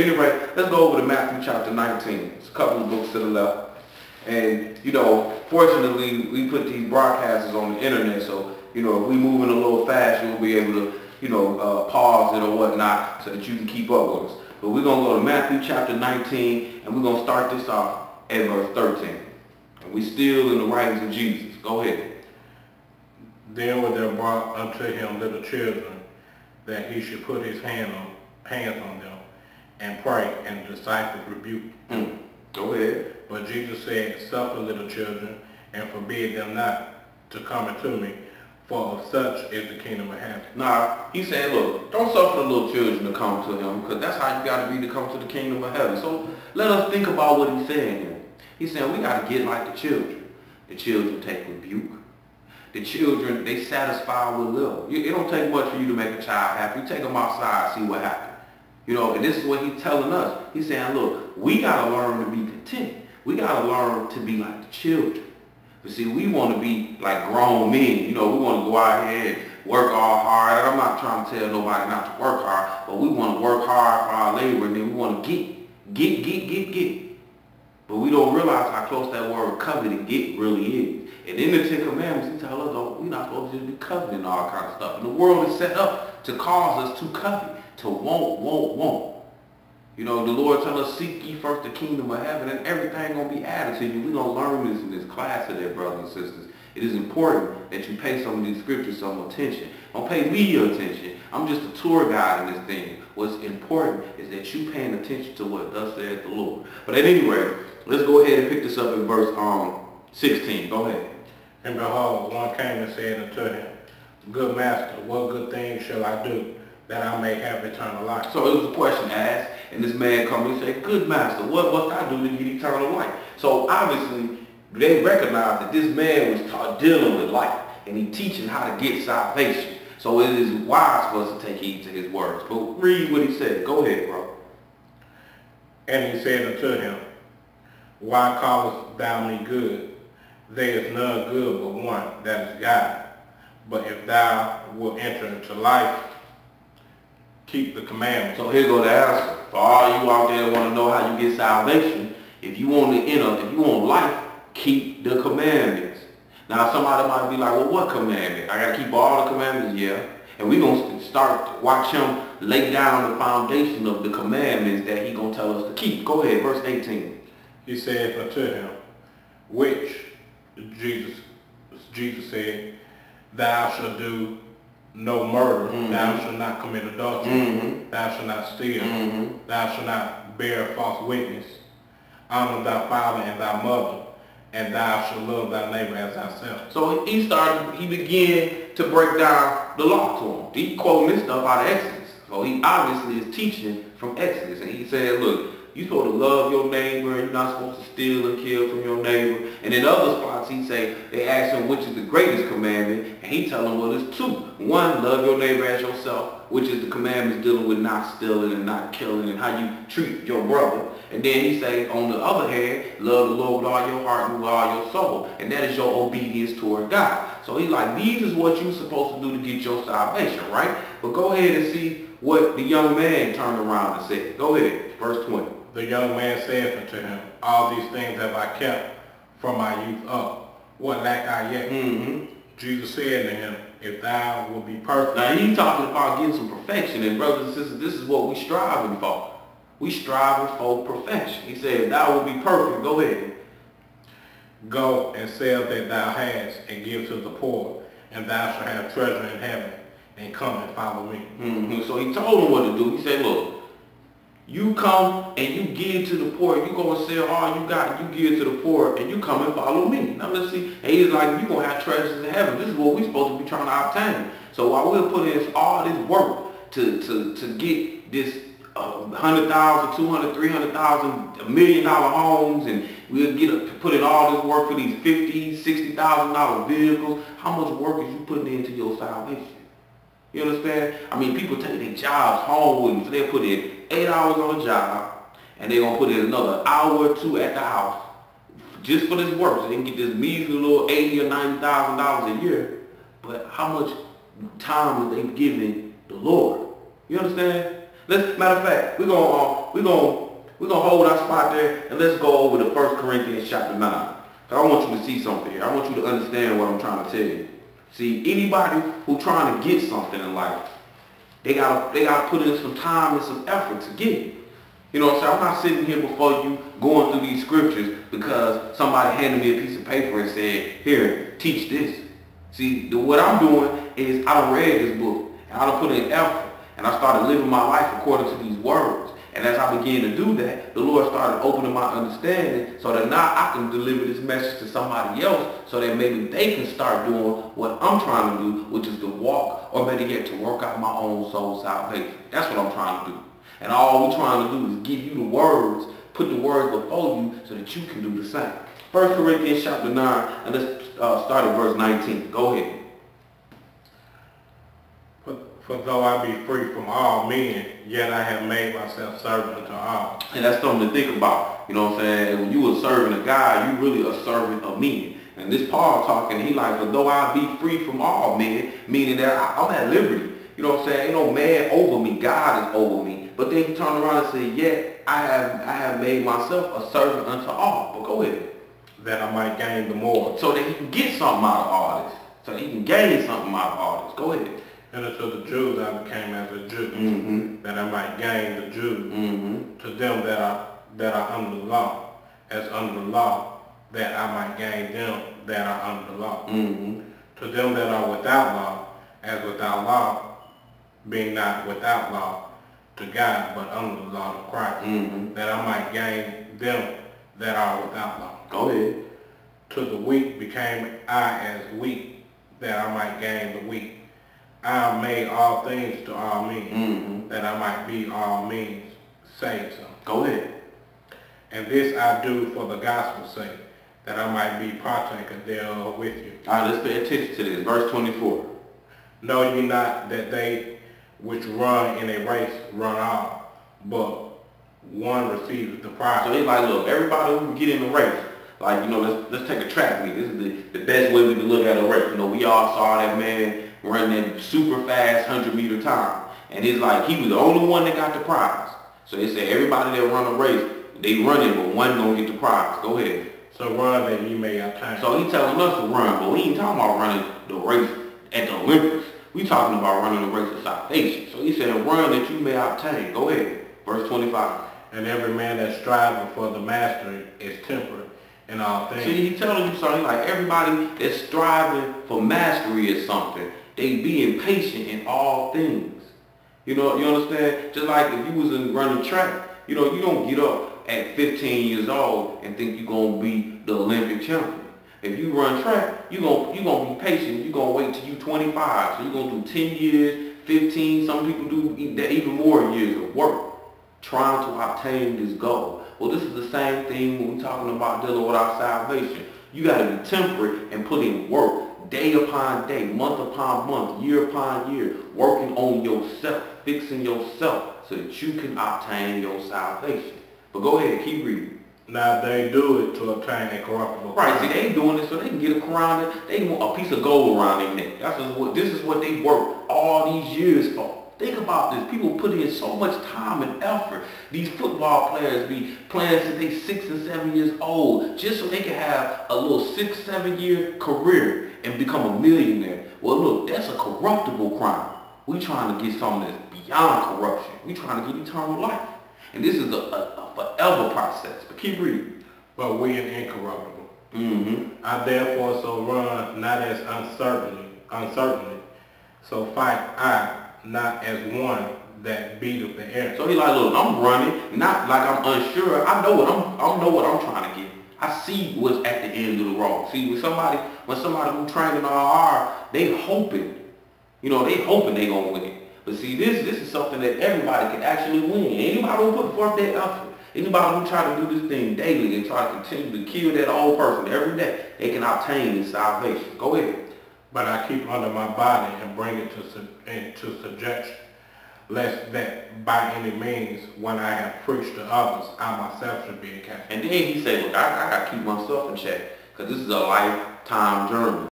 Anyway, let's go over to Matthew chapter 19. It's a couple of books to the left. And, you know, fortunately, we put these broadcasts on the internet, so, you know, if we moving a little fast, you'll be able to, you know, pause it or whatnot so that you can keep up with us. But we're going to go to Matthew chapter 19, and we're going to start this off at verse 13. And we still in the writings of Jesus. Go ahead. Then were there brought unto him little children, that he should put his hands on them, and pray, and the disciples rebuked them. Go ahead. But Jesus said, Suffer little children, and forbid them not to come unto me, for of such is the kingdom of heaven. Now, he said, look, don't suffer the little children to come to him, because that's how you got to be to come to the kingdom of heaven. So let us think about what he's saying here. He's saying we got to get like the children. The children take rebuke. The children, they satisfy with little. It don't take much for you to make a child happy. You take them outside, see what happens. You know, and this is what he's telling us. He's saying, look, we got to learn to be content. We got to learn to be like the children. But see, we want to be like grown men. You know, we want to go out here and work all hard. And I'm not trying to tell nobody not to work hard, but we want to work hard for our labor, and then we want to get. But we don't realize how close that word covet and get really is. And in the Ten Commandments, he tells us, oh, we're not supposed to just be coveting all kind of stuff. And the world is set up to cause us to covet, to want. You know, the Lord tells us, seek ye first the kingdom of heaven, and everything going to be added to you. We're going to learn this in this class today, brothers and sisters. It is important that you pay some of these scriptures some attention. Don't pay me your attention. I'm just a tour guide in this thing. What's important is that you paying attention to what thus saith the Lord. But at any rate, let's go ahead and pick this up in verse 16. Go ahead. And behold, one came and said unto him, Good master, what good thing shall I do, that I may have eternal life? So it was a question asked, and this man comes and said, Good master, what must I do to get eternal life? So obviously, they recognized that this man was dealing with life, and he teaching how to get salvation. So it is wise for us to take heed to his words. But read what he said. Go ahead, bro. And he said unto him, Why callest thou me good? There is none good but one, that is God. But if thou wilt enter into life, keep the commandments. So here go the answer. For all you out there that want to know how you get salvation, if you want to enter, if you want life, keep the commandments. Now somebody might be like, well, what commandment? I got to keep all the commandments? Yeah. And we're going to start, watch him lay down the foundation of the commandments that he's going to tell us to keep. Go ahead, verse 18. He said unto him, which Jesus said, Thou shalt do no murder, thou shalt not commit adultery, thou shalt not steal, thou shalt not bear false witness, honor thy father and thy mother, and thou shalt love thy neighbor as thyself. So he began to break down the law to him. He quoting this stuff out of Exodus. So he obviously is teaching from Exodus. And he said, look, you're supposed to love your neighbor, and you're not supposed to steal and kill from your neighbor. And in other spots, he say, they ask him which is the greatest commandment, and he tell them, well, there's two. One, love your neighbor as yourself, which is the commandments dealing with not stealing and not killing and how you treat your brother. And then he say, on the other hand, love the Lord with all your heart and with all your soul. And that is your obedience toward God. So he's like, these is what you're supposed to do to get your salvation, right? But go ahead and see what the young man turned around and said. Go ahead, verse 20. The young man said unto him, All these things have I kept from my youth up. What lack I yet? Jesus said to him, If thou wilt be perfect. Now he's talking about getting some perfection. And brothers and sisters, this is what we striving for. We striving for perfection. He said, If thou wilt be perfect, go ahead. Go and sell that thou hast, and give to the poor, and thou shalt have treasure in heaven, and come and follow me. So he told him what to do. He said, look, you come and you give to the poor. You go and sell all you got. You give to the poor, and you come and follow me. Now let's see. And he's like, you're going to have treasures in heaven. This is what we're supposed to be trying to obtain. So while we're putting in all this work to get this 100,000, 200, 300,000, $1 million homes, and we'll put in all this work for these $50,000, $60,000 vehicles, how much work is you putting into your salvation? You understand? I mean, people take their jobs home with them, so they'll put in 8 hours on the job, and they're going to put in another hour or two at the house just for this work, so they can get this measly little $80,000 or $90,000 a year. But how much time are they giving the Lord? You understand? Matter of fact, we're gonna hold our spot there and let's go over to 1 Corinthians chapter 9. I want you to see something here. I want you to understand what I'm trying to tell you. See, anybody who trying to get something in life, they gotta put in some time and some effort to get it. You know what I'm saying? I'm not sitting here before you going through these scriptures because somebody handed me a piece of paper and said, here, teach this. See, what I'm doing is I done read this book and I done put in effort and I started living my life according to these words. And as I began to do that, the Lord started opening my understanding so that now I can deliver this message to somebody else so that maybe they can start doing what I'm trying to do, which is to walk or better yet to work out my own soul salvation. That's what I'm trying to do. And all we're trying to do is give you the words, put the words before you so that you can do the same. 1 Corinthians chapter 9, and let's start at verse 19. Go ahead. For though I be free from all men, yet I have made myself servant unto all. And that's something to think about. You know what I'm saying? When you are serving a God, you really a servant of men. And this Paul talking, he like, for though I be free from all men, meaning that I'm at liberty. You know what I'm saying? Ain't no man over me. God is over me. But then he turned around and said, yet I have made myself a servant unto all. But go ahead. That I might gain the more. So that he can get something out of all this. So that he can gain something out of all this. Go ahead. And unto the Jews I became as a Jew, that I might gain the Jews. To them that are under the law, as under the law, that I might gain them that are under the law. To them that are without law, as without law, being not without law to God, but under the law of Christ, that I might gain them that are without law. Go ahead. To the weak became I as weak, that I might gain the weak. I have made all things to all men, that I might be all means saved. So. Go ahead. And this I do for the gospel's sake, that I might be partaker thereof with you. All right, let's pay attention to this. Verse 24. Know ye not that they which run in a race run all, but one receives the prize. So he's like, look, everybody who can get in the race, like, you know, let's take a track meet. This is the best way we can look at a race. You know, we all saw that man running that super fast 100-meter time. And it's like he was the only one that got the prize. So they said everybody that run a race, they running, but one gonna get the prize. Go ahead. So run that ye may obtain. So he telling us to run, but we ain't talking about running the race at the Olympics. We talking about running the race of salvation. So he said, run that you may obtain. Go ahead. Verse 25. And every man that striving for the mastery is temperate in all things. See, he telling you something like everybody that's striving for mastery is something. They being patient in all things. You know, you understand? Just like if you was in running track, you know, you don't get up at 15 years old and think you're going to be the Olympic champion. If you run track, you're gonna be patient. You're going to wait till you're 25. So you're going to do 10 years, 15. Some people do even more years of work trying to obtain this goal. Well, this is the same thing when we're talking about dealing with our salvation. You got to be temperate and put in work day upon day, month upon month, year upon year, working on yourself, fixing yourself so that you can obtain your salvation. But go ahead, keep reading. Now they do it to obtain a corruptible crown. Right, see, crown. they doing it so they can get a crown. They want a piece of gold around their neck. This is what they worked all these years for. Think about this. People put in so much time and effort. These football players be playing since they 6 and 7 years old just so they can have a little 6-7 year career and become a millionaire. Well, look, that's a corruptible crown. We trying to get something that's beyond corruption. We trying to get eternal life. And this is a forever process. But keep reading. But we are incorruptible. I therefore so run, not as uncertainly. So fight I, not as one that beateth the air. So he's like, look, I'm running, not like I'm unsure. I know what I'm trying to get. I see what's at the end of the road. See, when somebody who training RR, they hoping, they hoping they gonna win. But see, this is something that everybody can actually win. Anybody who put forth that effort, anybody who try to do this thing daily and try to continue to kill that old person every day, they can obtain this salvation. Go ahead. But I keep under my body and bring it into subjection, lest that by any means, when I have preached to others, I myself should be in captivity. And then he said, look, I got to keep myself in check, because this is a lifetime journey.